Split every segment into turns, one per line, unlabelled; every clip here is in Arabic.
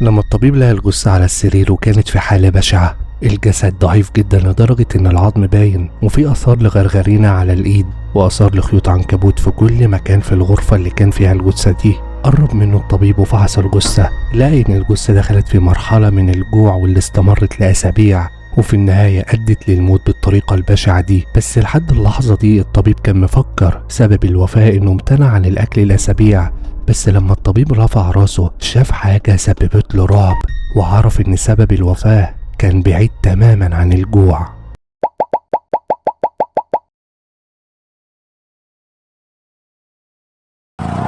لما الطبيب لقى الجثة على السرير وكانت في حالة بشعة، الجسد ضعيف جدا لدرجة ان العظم باين وفي اثار لغرغرينة على الايد واثار لخيوط عنكبوت في كل مكان في الغرفة اللي كان فيها الجثة دي. قرب منه الطبيب وفحص الجثة، لقى ان الجثة دخلت في مرحلة من الجوع واللي استمرت لأسابيع، وفي النهاية أدت للموت بالطريقة البشعة دي. بس لحد اللحظة دي الطبيب كان مفكر سبب الوفاة انه امتنع عن الاكل الأسابيع، بس لما الطبيب رفع راسه شاف حاجة سببت له رعب، وعرف ان سبب الوفاة كان بعيد تماما عن الجوع.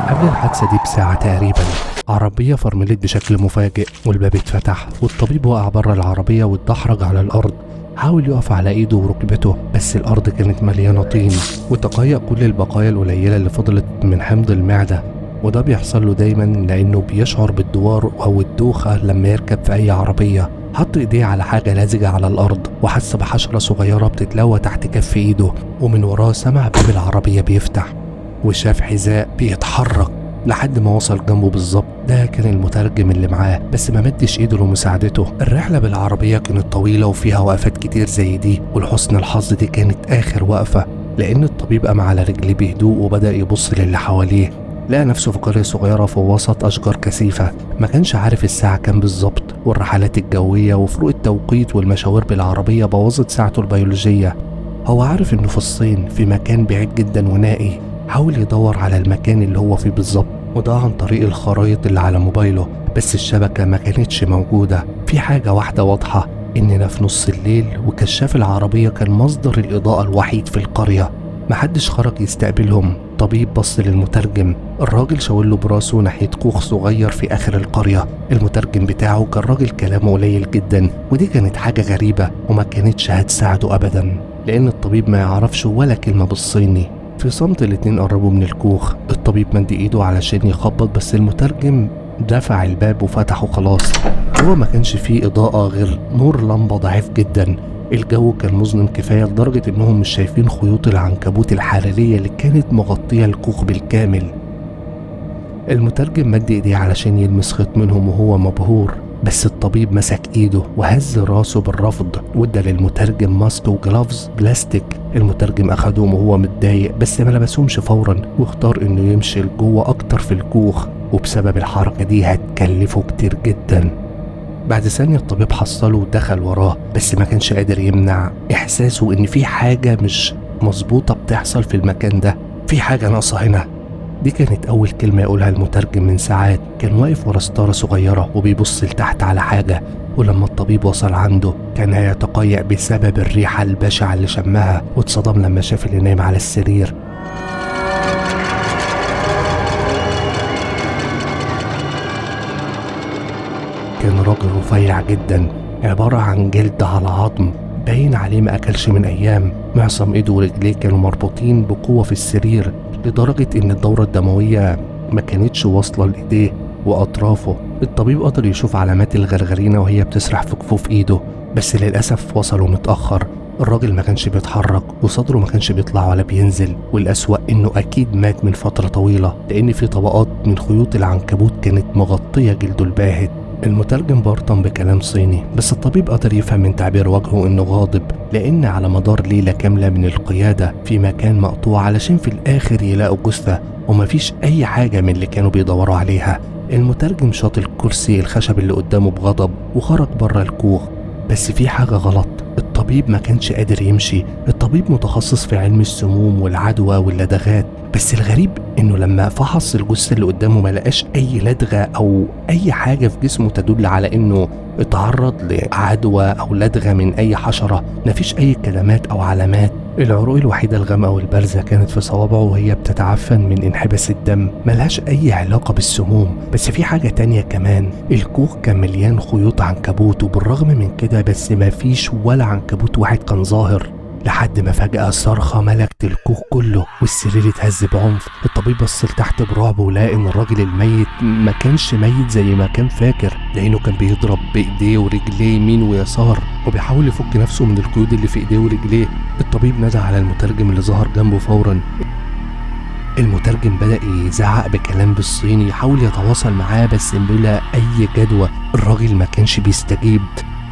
قبل الحادثة دي بساعة تقريبا، عربية فرملت بشكل مفاجئ والباب اتفتح والطبيب وقع بره العربية واتدحرج على الأرض. حاول يقف على ايده وركبته، بس الأرض كانت مليانة طين وتقيأ كل البقايا القليلة اللي فضلت من حمض المعدة، وده بيحصل له دايما لأنه بيشعر بالدوار أو الدوخة لما يركب في أي عربية. حط ايديه على حاجة لازجة على الأرض وحس بحشرة صغيرة بتتلوى تحت كف ايده، ومن وراه سمع باب العربية بيفتح وشاف حذاء بيتحرك لحد ما وصل جنبه بالظبط. ده كان المترجم اللي معاه، بس ما مدش ايده لمساعدته. الرحلة بالعربية كانت طويلة وفيها وقفات كتير زي دي، ولحسن الحظ دي كانت آخر وقفة، لأن الطبيب قام على رجليه بهدوء وبدأ يبص للي حواليه. لقى نفسه في قرية صغيرة في وسط أشجار كثيفة، ما كانش عارف الساعة كام بالظبط، والرحلات الجوية وفروق التوقيت والمشاوير بالعربية بوظت ساعته البيولوجية. هو عارف إنه في الصين في مكان بعيد جدا ونائي. حاول يدور على المكان اللي هو فيه بالظبط، وده عن طريق الخرايط اللي على موبايله، بس الشبكة ما كانتش موجودة. في حاجة واحدة واضحة، إننا في نص الليل وكشاف العربية كان مصدر الإضاءة الوحيد في القرية. محدش خرج يستقبلهم. طبيب بص للمترجم، الراجل شاور له براسه ناحية كوخ صغير في آخر القرية. المترجم بتاعه كان راجل كلامه قليل جدا، ودي كانت حاجة غريبة وما كانتش هتساعده أبدا، لأن الطبيب ما يعرفش ولا كلمة بالصيني. في صمت الاتنين قربوا من الكوخ. الطبيب مد ايده علشان يخبط، بس المترجم دفع الباب وفتحه خلاص. هو ما كانش فيه إضاءة غير نور لمبة ضعيف جدا. الجو كان مظلم كفاية لدرجة انهم مش شايفين خيوط العنكبوت الحرارية اللي كانت مغطية الكوخ بالكامل. المترجم مد ايديه علشان يلمس خيط منهم وهو مبهور، بس الطبيب مسك ايده وهز راسه بالرفض، وادى للمترجم ماسك وجلافز بلاستيك. المترجم اخدهم وهو متضايق، بس ما لبسهمش فورا واختار انه يمشي لجوه اكتر في الكوخ، وبسبب الحركة دي هتكلفه كتير جدا. بعد ثانية الطبيب حصله ودخل وراه، بس ما كانش قادر يمنع احساسه ان في حاجة مش مظبوطة بتحصل في المكان ده، في حاجة ناقصة هنا. دي كانت أول كلمة يقولها المترجم من ساعات. كان واقف ورا ستارة صغيرة وبيبص لتحت على حاجة، ولما الطبيب وصل عنده كان هيتقيأ بسبب الريحة البشعة اللي شمها، واتصدم لما شاف اللي نايم على السرير. كان راجل رفيع جدا، عبارة عن جلد على عظم، باين عليه ما أكلش من أيام. معصم إيده ورجليه كانوا مربوطين بقوة في السرير، لدرجة إن الدورة الدموية ما كانتش واصلة لإيديه وأطرافه. الطبيب قدر يشوف علامات الغرغرينة وهي بتسرح في كفوف إيده، بس للأسف وصلوا متأخر. الراجل ما كانش بيتحرك وصدره ما كانش بيطلع ولا بينزل، والأسوأ إنه أكيد مات من فترة طويلة، لأن في طبقات من خيوط العنكبوت كانت مغطية جلده الباهت. المترجم برطم بكلام صيني، بس الطبيب قدر يفهم من تعبير وجهه انه غاضب، لان على مدار ليلة كاملة من القيادة في مكان مقطوع علشان في الاخر يلاقوا جثة ومفيش اي حاجة من اللي كانوا بيدوروا عليها. المترجم شاط الكرسي الخشب اللي قدامه بغضب وخرج بره الكوخ، بس في حاجة غلط. الطبيب ما كانش قادر يمشي. الطبيب متخصص في علم السموم والعدوى واللدغات، بس الغريب انه لما فحص الجثة اللي قدامه ما لقاش اي لدغة او اي حاجة في جسمه تدل على انه اتعرض لعدوى او لدغة من اي حشرة. مفيش اي كلمات او علامات. العروق الوحيدة الغامقة والبارزة كانت في صوابعه وهي بتتعفن من انحباس الدم، ملهاش اي علاقة بالسموم. بس في حاجة تانية كمان، الكوخ كان مليان خيوط عنكبوت، وبالرغم من كده بس مفيش ولا عنكبوت واحد كان ظاهر، لحد ما فجأة صرخة ملكت الكوخ كله والسرير اتهز بعنف. الطبيب بص لتحت برعب ولقى ان الراجل الميت ما كانش ميت زي ما كان فاكر، لانه كان بيضرب بايديه ورجليه يمين ويسار وبيحاول يفك نفسه من القيود اللي في ايديه ورجليه. الطبيب نادى على المترجم اللي ظهر جنبه فورا. المترجم بدأ يزعق بكلام بالصيني، يحاول يتواصل معاه بس بلا أي جدوى. الراجل ما كانش بيستجيب.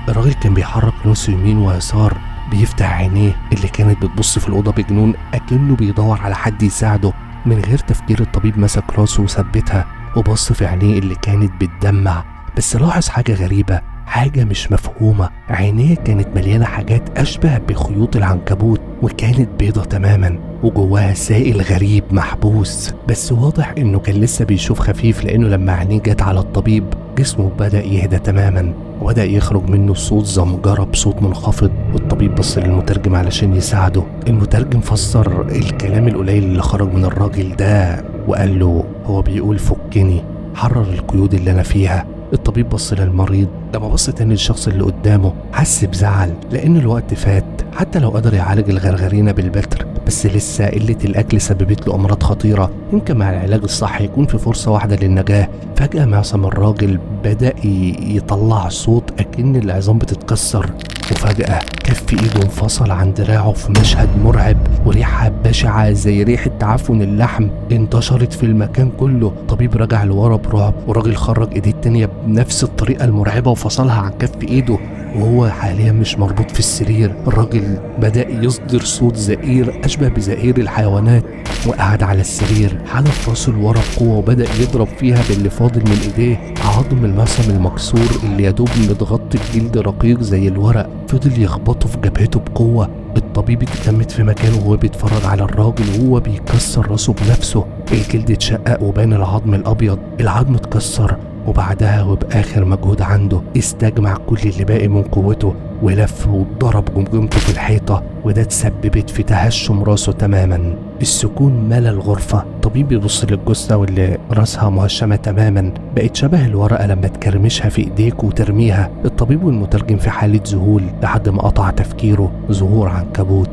الراجل كان بيحرك راسه يمين ويسار، بيفتح عينيه اللي كانت بتبص في الأوضة بجنون أكنه بيدور على حد يساعده. من غير تفكير الطبيب مسك راسه وثبتها وبص في عينيه اللي كانت بتدمع. بس لاحظ حاجة غريبة، حاجة مش مفهومة. عينيه كانت مليانة حاجات أشبه بخيوط العنكبوت، وكانت بيضة تماما وجواها سائل غريب محبوس. بس واضح إنه كان لسه بيشوف خفيف، لأنه لما عينيه جت على الطبيب جسمه بدأ يهدى تماما وبدأ يخرج منه صوت زمجرة بصوت منخفض. والطبيب بص للمترجم علشان يساعده. المترجم فسر الكلام القليل اللي خرج من الراجل ده وقال له هو بيقول فكني، حرر القيود اللي أنا فيها. الطبيب بص للمريض. لما بص تاني للشخص اللي قدامه حس بزعل، لأن الوقت فات. حتى لو قدر يعالج الغرغرينة بالبتر، بس لسه قلة الأكل سببت له أمراض خطيرة. يمكن مع العلاج الصح يكون في فرصة واحدة للنجاة. فجأة معصم الراجل بدأ يطلع صوت أكن العظام بتتكسر، وفجأة كف إيده انفصل عن دراعه في مشهد مرعب، وريحة بشعة زي ريحة تعفن اللحم انتشرت في المكان كله. الطبيب رجع لورا برعب، والراجل خرج إيديه التانية بنفس الطريقة المرعبة وفصلها عن كف إيده، وهو حاليا مش مربوط في السرير. الراجل بدأ يصدر صوت زئير أشبه بزئير الحيوانات، وقعد على السرير حدف راسه لورا بقوة وبدأ يضرب فيها باللي فاضل من إيديه. عظم المعصم المكسور اللي يدوب متغطي بجلد رقيق زي الورق فضل يخبطه في جبهته بقوة. الطبيب اتجمد في مكانه وهو بيتفرج على الراجل وهو بيكسر راسه بنفسه. الجلد اتشقق وبان العظم الأبيض. العظم اتكسر، وبعدها وبآخر مجهود عنده استجمع كل اللي باقي من قوته ولف وضرب جمجمته في الحيطة، وده تسببت في تهشم راسه تماما. السكون ملا الغرفة. الطبيب بيبص للجثة واللي راسها مهشمة تماما، بقت شبه الورقة لما تكرمشها في ايديك وترميها. الطبيب والمترجم في حالة ذهول لحد ما قطع تفكيره ظهور عنكبوت.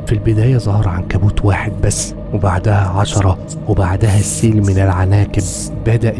في البداية ظهر عنكبوت واحد بس، وبعدها 10، وبعدها السيل من العناكب بدأ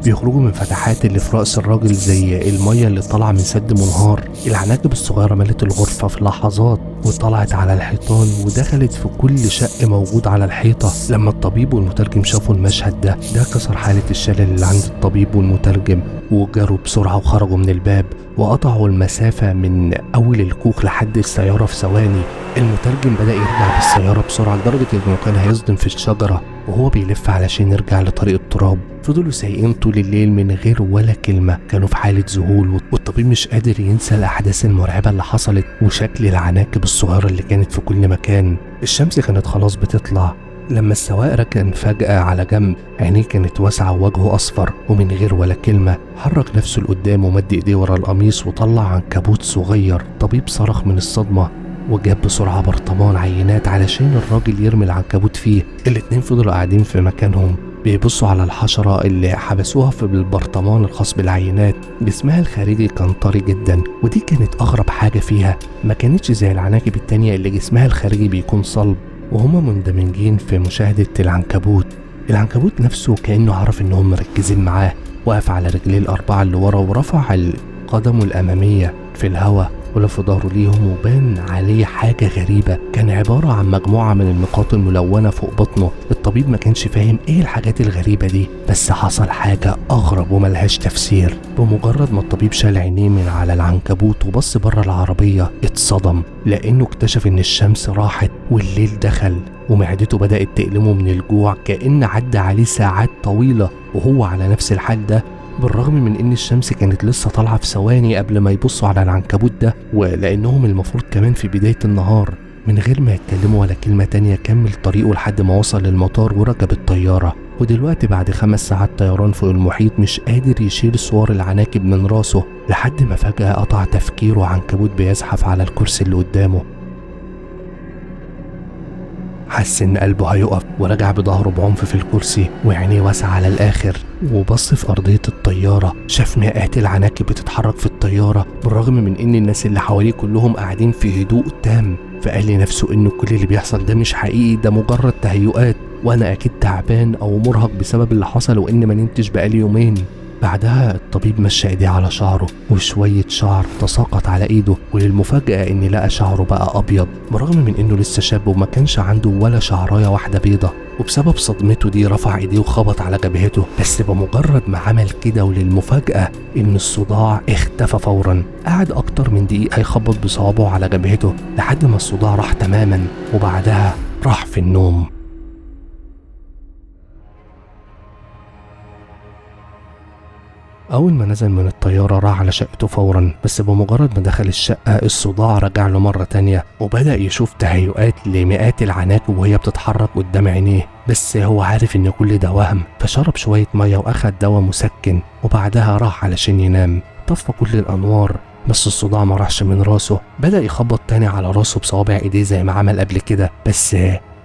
بيخرجوا من فتحات اللي في رأس الراجل زي المية اللي طالعة من سد منهار. العناكب الصغيرة ملت الغرفة في لحظات وطلعت على الحيطان ودخلت في كل شق موجود على الحيطة. لما الطبيب والمترجم شافوا المشهد ده كسر حالة الشلل اللي عند الطبيب والمترجم، وجروا بسرعة وخرجوا من الباب وقطعوا المسافة من أول الكوخ لحد السيارة في ثواني. المترجم بدأ يرجع بالسيارة بسرعة لدرجة إنه كان هيصدم في الشجرة وهو بيلف علشان يرجع لطريق التراب. فضلوا سايقين طول الليل من غير ولا كلمة، كانوا في حالة ذهول، والطبيب مش قادر ينسى الأحداث المرعبة اللي حصلت وشكل العناكب الصغيرة اللي كانت في كل مكان. الشمس كانت خلاص بتطلع لما السواق ركن فجأة على جنب. عينيه كانت واسعة ووجهه أصفر، ومن غير ولا كلمة حرك نفسه لقدام ومد إيديه ورا القميص وطلع عنكبوت صغير. الطبيب صرخ من الصدمة وجاب بسرعة برطمان عينات علشان الراجل يرمي العنكبوت فيه. الاتنين فضلوا قاعدين في مكانهم بيبصوا على الحشرة اللي حبسوها في البرطمان الخاص بالعينات. جسمها الخارجي كان طري جدا، ودي كانت أغرب حاجة فيها. ما كانتش زي العناكب التانية اللي جسمها الخارجي بيكون صلب. وهما مندمجين في مشاهدة العنكبوت نفسه كأنه عرف إنهم مركزين معاه. وقف على رجليه الأربعة اللي ورا ورفع قدمه الأمامية في الهواء ولف ظهره ليهم، وبان عليه حاجة غريبة. كان عبارة عن مجموعة من النقاط الملونة فوق بطنه. الطبيب ما كانش فاهم ايه الحاجات الغريبة دي، بس حصل حاجة أغرب وملهاش تفسير. بمجرد ما الطبيب شال عينيه من على العنكبوت وبص بره العربية اتصدم، لأنه اكتشف إن الشمس راحت والليل دخل، ومعدته بدأت تألمه من الجوع كأن عدى عليه ساعات طويلة وهو على نفس الحال ده، بالرغم من ان الشمس كانت لسه طالعه في ثواني قبل ما يبصوا على العنكبوت ده، ولانهم المفروض كمان في بدايه النهار. من غير ما يتكلموا ولا كلمه تانية كمل طريقه لحد ما وصل للمطار وركب الطياره. ودلوقتي بعد 5 ساعات طيران فوق المحيط مش قادر يشيل صور العناكب من راسه، لحد ما فجاه قطع تفكيره عنكبوت بيزحف على الكرسي اللي قدامه. حس ان قلبه هيقف ورجع بظهره بعنف في الكرسي وعينيه واسعة على الاخر، وبص في ارضية الطيارة. شاف مئات العناكب بتتحرك في الطيارة بالرغم من ان الناس اللي حواليه كلهم قاعدين في هدوء تام. فقال لنفسه انه كل اللي بيحصل ده مش حقيقي، ده مجرد تهيؤات، وانا اكيد تعبان او مرهق بسبب اللي حصل وان ما نمتش بقالي يومين. بعدها الطبيب مشى ايديه على شعره وشوية شعر تساقط على ايده، وللمفاجأة ان لقى شعره بقى ابيض برغم من انه لسه شاب وما كانش عنده ولا شعراية واحدة بيضة. وبسبب صدمته دي رفع ايديه وخبط على جبهته، بس بمجرد ما عمل كده وللمفاجأة ان الصداع اختفى فورا. قعد اكتر من دقيقة يخبط بصوابعه على جبهته لحد ما الصداع راح تماما، وبعدها راح في النوم. أول ما نزل من الطيارة راح على شقته فورا، بس بمجرد ما دخل الشقة الصداع رجع له مرة تانية، وبدأ يشوف تهيؤات لمئات العناكب وهي بتتحرك قدام عينيه، بس هو عارف إن كل ده وهم، فشرب شوية مية وأخد دواء مسكن، وبعدها راح علشان ينام. طفى كل الأنوار بس الصداع ما راحش من راسه. بدأ يخبط تاني على راسه بصوابع ايديه زي ما عمل قبل كده، بس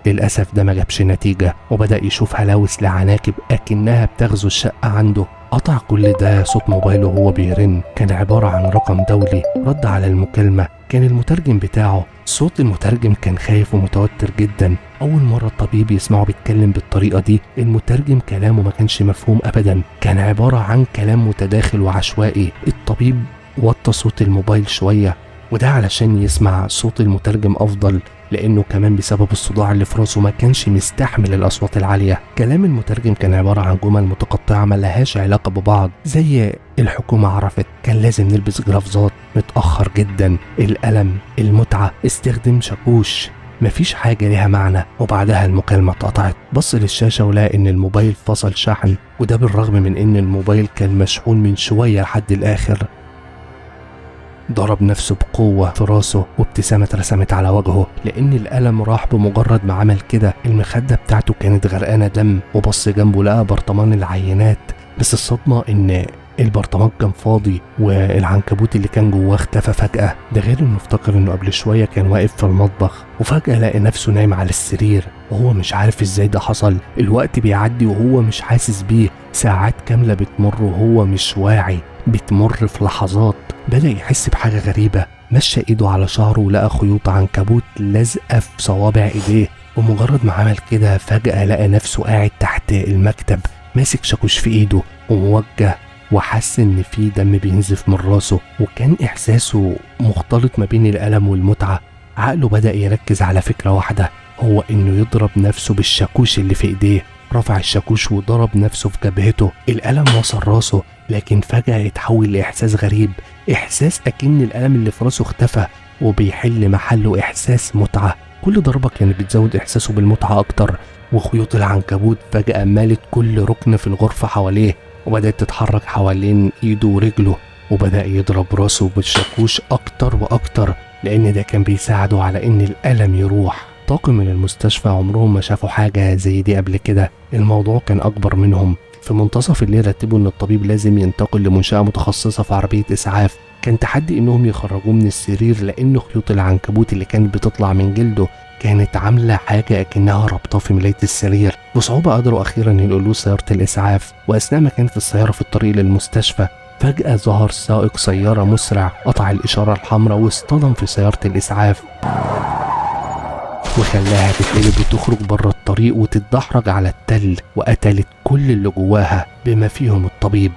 للأسف ده ما جابش نتيجة، وبدأ يشوف هلاوس لعناكب أكنها بتغزو الشقة عنده. قطع كل ده صوت موبايله وهو بيرن، كان عبارة عن رقم دولي. رد على المكالمة كان المترجم بتاعه. صوت المترجم كان خايف ومتوتر جدا، أول مرة الطبيب يسمعه بيتكلم بالطريقة دي. المترجم كلامه ما كانش مفهوم أبدا، كان عبارة عن كلام متداخل وعشوائي. الطبيب وطى صوت الموبايل شوية، وده علشان يسمع صوت المترجم أفضل، لأنه كمان بسبب الصداع اللي في راسه ما كانش مستحمل الأصوات العالية. كلام المترجم كان عبارة عن جمل متقطعة ملهاش علاقة ببعض، زي الحكومة عرفت، كان لازم نلبس جرافزات، متأخر جدا، الألم، المتعة، استخدم شاكوش، مفيش حاجة ليها معنى. وبعدها المكالمة اتقطعت. بص للشاشة ولقى إن الموبايل فصل شحن، وده بالرغم من إن الموبايل كان مشحون من شوية لحد الآخر. ضرب نفسه بقوة في راسه وابتسامة اترسمت على وجهه لأن الألم راح بمجرد ما عمل كده. المخدة بتاعته كانت غرقانة دم، وبص جنبه لقى برطمان العينات، بس الصدمة إن البرطمان كان فاضي والعنكبوت اللي كان جواه اختفى فجأة. ده غير إنه افتكر إنه قبل شوية كان واقف في المطبخ، وفجأة لقى نفسه نايم على السرير وهو مش عارف إزاي ده حصل. الوقت بيعدي وهو مش حاسس بيه، ساعات كاملة بتمر وهو مش واعي، بتمر في لحظات. بدأ يحس بحاجة غريبة، مشى ايده على شعره ولقى خيوط عنكبوت لازقة في صوابع ايديه. ومجرد ما عمل كده فجأة لقى نفسه قاعد تحت المكتب ماسك شاكوش في ايده وموجه، وحس ان في دم بينزف من راسه، وكان احساسه مختلط ما بين الألم والمتعة. عقله بدأ يركز على فكرة واحدة، هو انه يضرب نفسه بالشاكوش اللي في ايديه. رفع الشاكوش وضرب نفسه في جبهته. الألم وصل راسه، لكن فجأة يتحول لإحساس غريب، إحساس أكن الألم اللي في راسه اختفى وبيحل محله إحساس متعة. كل ضربة كانت بتزود إحساسه بالمتعة أكتر، وخيوط العنكبوت فجأة مالت كل ركن في الغرفة حواليه، وبدأت تتحرك حوالين إيده ورجله، وبدأ يضرب راسه بالشاكوش أكتر وأكتر لأن ده كان بيساعده على إن الألم يروح. طاقم من المستشفى عمرهم ما شافوا حاجة زي دي قبل كده، الموضوع كان أكبر منهم. في منتصف الليل رتبوا إن الطبيب لازم ينتقل لمنشأة متخصصة في عربية إسعاف. كان تحدي إنهم يخرجوه من السرير لأن خيوط العنكبوت اللي كانت بتطلع من جلده كانت عاملة حاجة أكنها رابطة في ملاية السرير. بصعوبة قدروا أخيرا ينقلوه سيارة الإسعاف، وأثناء ما كانت السيارة في الطريق للمستشفى فجأة ظهر سائق سيارة مسرع، قطع الإشارة الحمراء واصطدم في سيارة الإسعاف وخلاها تتقلب وتخرج بره الطريق وتتدحرج على التل، وقتلت كل اللي جواها بما فيهم الطبيب.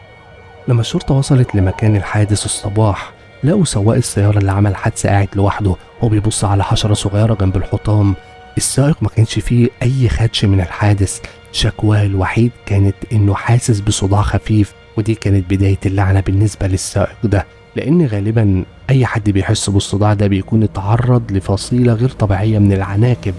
لما الشرطة وصلت لمكان الحادث الصباح لقوا سواق السيارة اللي عمل حادثة قاعد لوحده وبيبص على حشرة صغيرة جنب الحطام. السائق ما كانش فيه أي خدش من الحادث، شكواه الوحيد كانت إنه حاسس بصداع خفيف، ودي كانت بداية اللعنة بالنسبة للسائق ده، لأن غالبا أي حد بيحس بالصداع ده بيكون اتعرض لفصيلة غير طبيعية من العناكب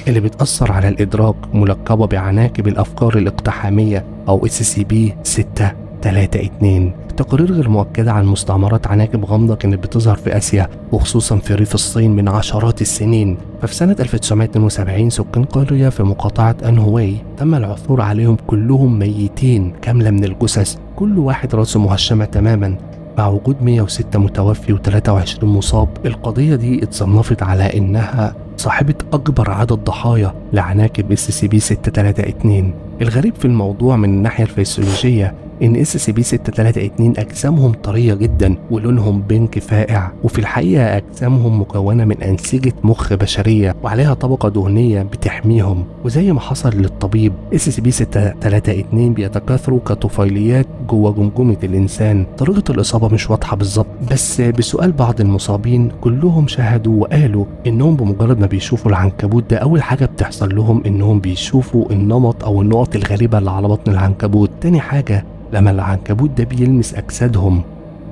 اللي بتأثر على الإدراك، ملقبة بعناكب الأفكار الاقتحامية أو SCP-632. تقارير غير مؤكدة عن مستعمرات عناكب غامضة كانت بتظهر في آسيا وخصوصا في ريف الصين من عشرات السنين. ففي سنة 1972 سكان قرية في مقاطعة أنهواي تم العثور عليهم كلهم ميتين، كاملة من الجثث، كل واحد راسه مهشمة تماما، مع وجود 106 متوفي و23 مصاب. القضية دي اتصنفت على إنها صاحبة أكبر عدد ضحايا لعناكب SCP-632. الغريب في الموضوع من الناحية الفسيولوجية ان SCP-632 اجسامهم طريه جدا ولونهم بينك فاقع، وفي الحقيقه اجسامهم مكونه من انسجه مخ بشريه وعليها طبقه دهنيه بتحميهم. وزي ما حصل للطبيب، SCP-632 بيتكاثروا كطفيليات جوه جمجمه الانسان. طريقه الاصابه مش واضحه بالظبط، بس بسؤال بعض المصابين كلهم شهدوا وقالوا انهم بمجرد ما بيشوفوا العنكبوت ده اول حاجه بتحصل لهم انهم بيشوفوا النمط او النقط الغريبه اللي على بطن العنكبوت. تاني حاجه، لما العنكبوت ده بيلمس اجسادهم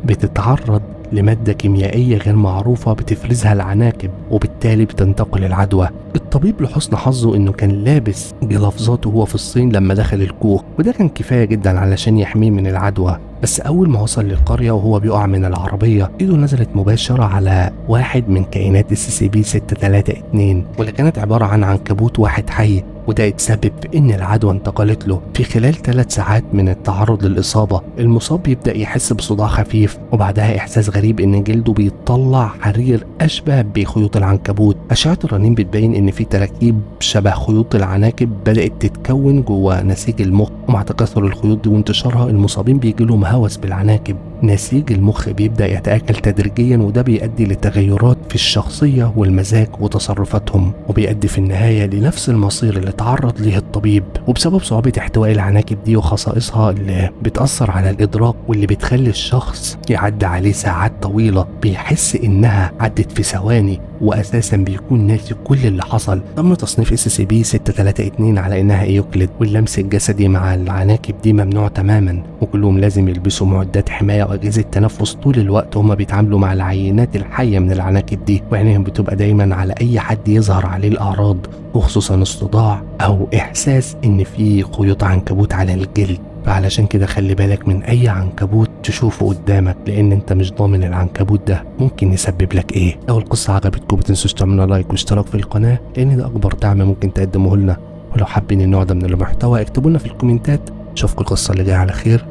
بتتعرض لمادة كيميائية غير معروفة بتفرزها العناكب، وبالتالي بتنتقل العدوى. الطبيب لحسن حظه انه كان لابس جلافزات وهو في الصين لما دخل الكوخ، وده كان كفاية جدا علشان يحميه من العدوى. بس اول ما وصل للقرية وهو بيقع من العربية، ايده نزلت مباشرة على واحد من كائنات SCP-632، واللي كانت عبارة عن عنكبوت واحد حي، وده اتسبب في ان العدوى انتقلت له. في خلال 3 ساعات من التعرض للإصابة، المصاب بيبدأ يحس بصداع خفيف، وبعدها إحساس غريب ان جلده بيطلع حرير أشبه بخيوط العنكبوت. أشعة الرنين بتبين ان في تراكيب شبه خيوط العناكب بدأت تتكون جوه نسيج المخ، ومع تكاثر الخيوط دي وانتشارها المصابين بيجيلهم هوس بالعناكب. نسيج المخ بيبدأ يتآكل تدريجيا، وده بيؤدي لتغيرات في الشخصية والمزاج وتصرفاتهم، وبيؤدي في النهاية لنفس المصير اللي تعرض ليه الطبيب. وبسبب صعوبة احتواء العناكب دي وخصائصها اللي بتأثر على الإدراك واللي بتخلي الشخص يعدي عليه ساعات طويلة بيحس إنها عدت في ثواني، وأساسا بيكون ناسي كل اللي حصل. تم تصنيف SCP-632 على إنها إيوكليد، واللمس الجسدي مع العناكب دي ممنوع تماما، وكلهم لازم يلبسوا معدات حماية وأجهزة تنفس طول الوقت هما بيتعاملوا مع العينات الحية من العناكب دي، وعينيهم بتبقى دايما على أي حد يظهر عليه الأعراض، وخصوصا الصداع أو إحساس إن في خيوط عنكبوت على الجلد. فعلشان كده خلي بالك من أي عنكبوت تشوفه قدامك، لأن أنت مش ضامن العنكبوت ده ممكن يسبب لك إيه. لو القصة عجبتكم متنسوش تعملوا لايك واشتراك في القناة، لأن ده أكبر دعم ممكن تقدمه لنا. ولو حابين النوع ده من المحتوى اكتبوا لنا في الكومنتات. اشوفكم القصة اللي جاية على خير.